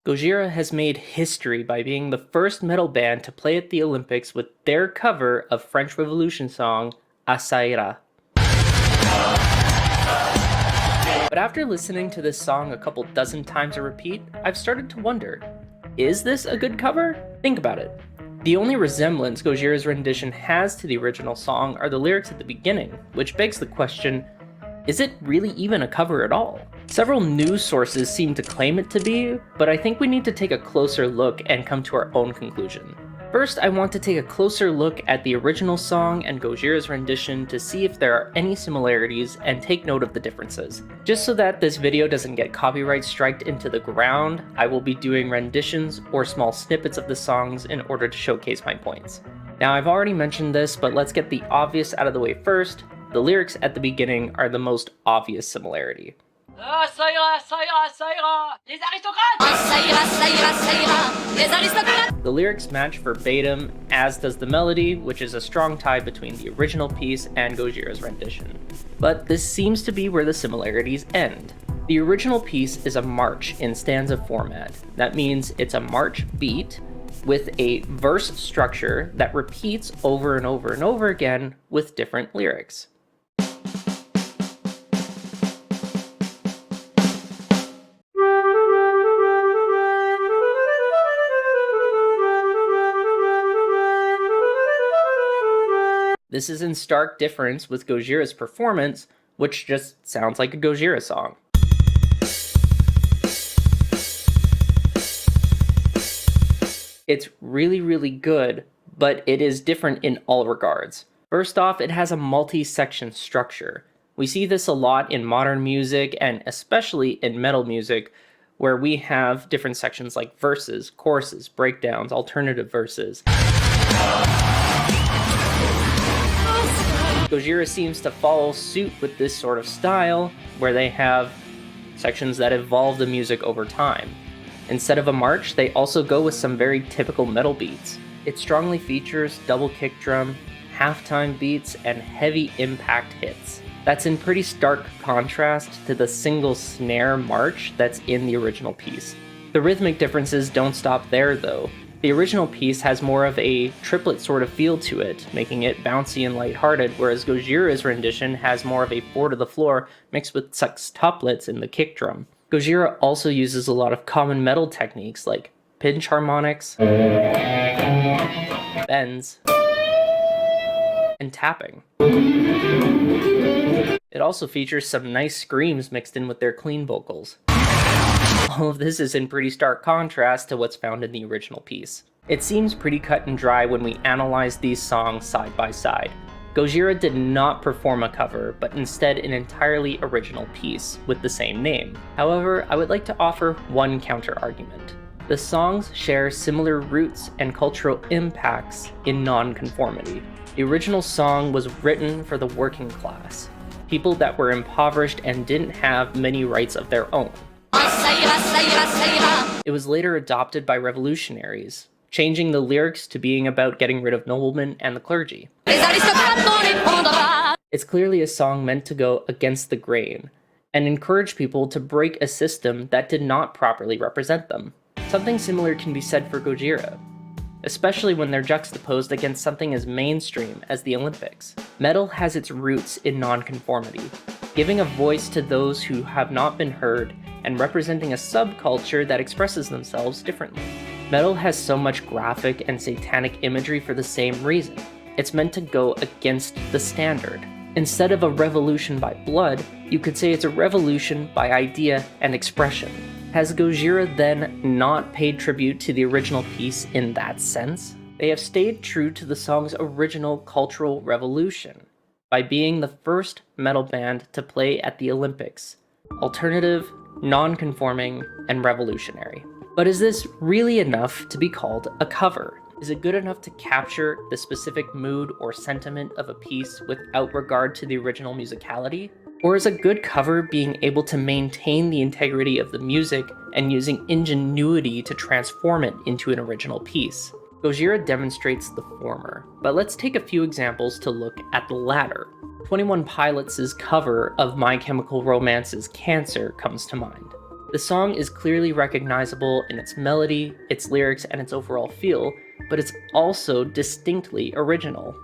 Gojira has made history by being the first metal band to play at the Olympics with their cover of French Revolution song Asaira. But after listening to this song a couple dozen times a repeat, I've started to wonder, is this a good cover? Think about it. The only resemblance Gojira's rendition has to the original song are the lyrics at the beginning, which begs the question, is it really even a cover at all? Several news sources seem to claim it to be, but I think we need to take a closer look and come to our own conclusion. First, I want to take a closer look at the original song and Gojira's rendition to see if there are any similarities and take note of the differences. Just so that this video doesn't get copyright striked into the ground, I will be doing renditions or small snippets of the songs in order to showcase my points. Now, I've already mentioned this, but let's get the obvious out of the way first. The lyrics at the beginning are the most obvious similarity. Ça ira, ça ira, ça ira, les aristocrates! Ça ira, ça ira, ça ira, les aristocrates! The lyrics match verbatim, as does the melody, which is a strong tie between the original piece and Gojira's rendition. But this seems to be where the similarities end. The original piece is a march in stanza format. That means it's a march beat with a verse structure that repeats over and over and over again with different lyrics. This is in stark difference with Gojira's performance, which just sounds like a Gojira song. It's really good, but it is different in all regards. First off, it has a multi-section structure. We see this a lot in modern music and especially in metal music, where we have different sections like verses, choruses, breakdowns, alternative verses. Gojira seems to follow suit with this sort of style, where they have sections that evolve the music over time. Instead of a march, they also go with some very typical metal beats. It strongly features double kick drum, halftime beats, and heavy impact hits. That's in pretty stark contrast to the single snare march that's in the original piece. The rhythmic differences don't stop there though. The original piece has more of a triplet sort of feel to it, making it bouncy and lighthearted, whereas Gojira's rendition has more of a four to the floor mixed with sextuplets in the kick drum. Gojira also uses a lot of common metal techniques like pinch harmonics, bends, and tapping. It also features some nice screams mixed in with their clean vocals. All of this is in pretty stark contrast to what's found in the original piece. It seems pretty cut and dry when we analyze these songs side by side. Gojira did not perform a cover, but instead an entirely original piece with the same name. However, I would like to offer one counter-argument. The songs share similar roots and cultural impacts in non-conformity. The original song was written for the working class, people that were impoverished and didn't have many rights of their own. It was later adopted by revolutionaries, changing the lyrics to being about getting rid of noblemen and the clergy. It's clearly a song meant to go against the grain and encourage people to break a system that did not properly represent them. Something similar can be said for Gojira, especially when they're juxtaposed against something as mainstream as the Olympics. Metal has its roots in nonconformity, giving a voice to those who have not been heard and representing a subculture that expresses themselves differently. Metal has so much graphic and satanic imagery for the same reason. It's meant to go against the standard. Instead of a revolution by blood, you could say it's a revolution by idea and expression. Has Gojira then not paid tribute to the original piece in that sense? They have stayed true to the song's original cultural revolution by being the first metal band to play at the Olympics. Alternative, non-conforming, and revolutionary. But is this really enough to be called a cover? Is it good enough to capture the specific mood or sentiment of a piece without regard to the original musicality? Or is a good cover being able to maintain the integrity of the music and using ingenuity to transform it into an original piece? Gojira demonstrates the former, but let's take a few examples to look at the latter. 21 Pilots' cover of My Chemical Romance's Cancer comes to mind. The song is clearly recognizable in its melody, its lyrics, and its overall feel, but it's also distinctly original.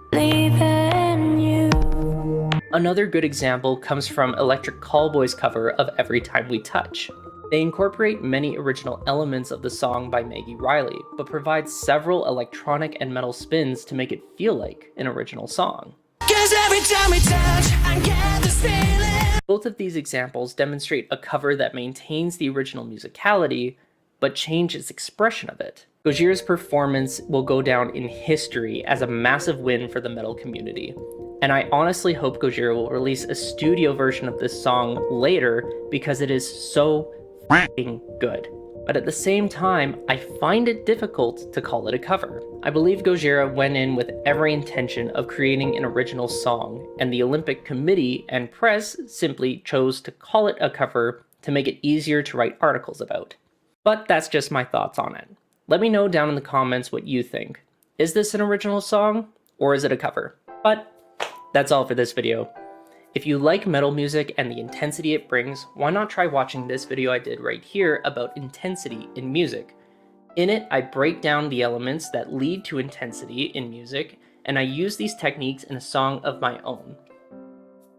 Another good example comes from Electric Callboy's cover of Every Time We Touch. They incorporate many original elements of the song by Maggie Riley, but provide several electronic and metal spins to make it feel like an original song. 'Cause every time we touch, I get this feeling. Both of these examples demonstrate a cover that maintains the original musicality, but changes expression of it. Gojira's performance will go down in history as a massive win for the metal community, and I honestly hope Gojira will release a studio version of this song later because it is so f***ing good. But at the same time, I find it difficult to call it a cover. I believe Gojira went in with every intention of creating an original song, and the Olympic Committee and press simply chose to call it a cover to make it easier to write articles about. But that's just my thoughts on it. Let me know down in the comments what you think. Is this an original song, or is it a cover? But that's all for this video. If you like metal music and the intensity it brings, why not try watching this video I did right here about intensity in music. In it, I break down the elements that lead to intensity in music, and I use these techniques in a song of my own.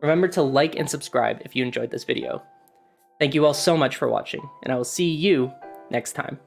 Remember to like and subscribe if you enjoyed this video. Thank you all so much for watching, and I will see you next time.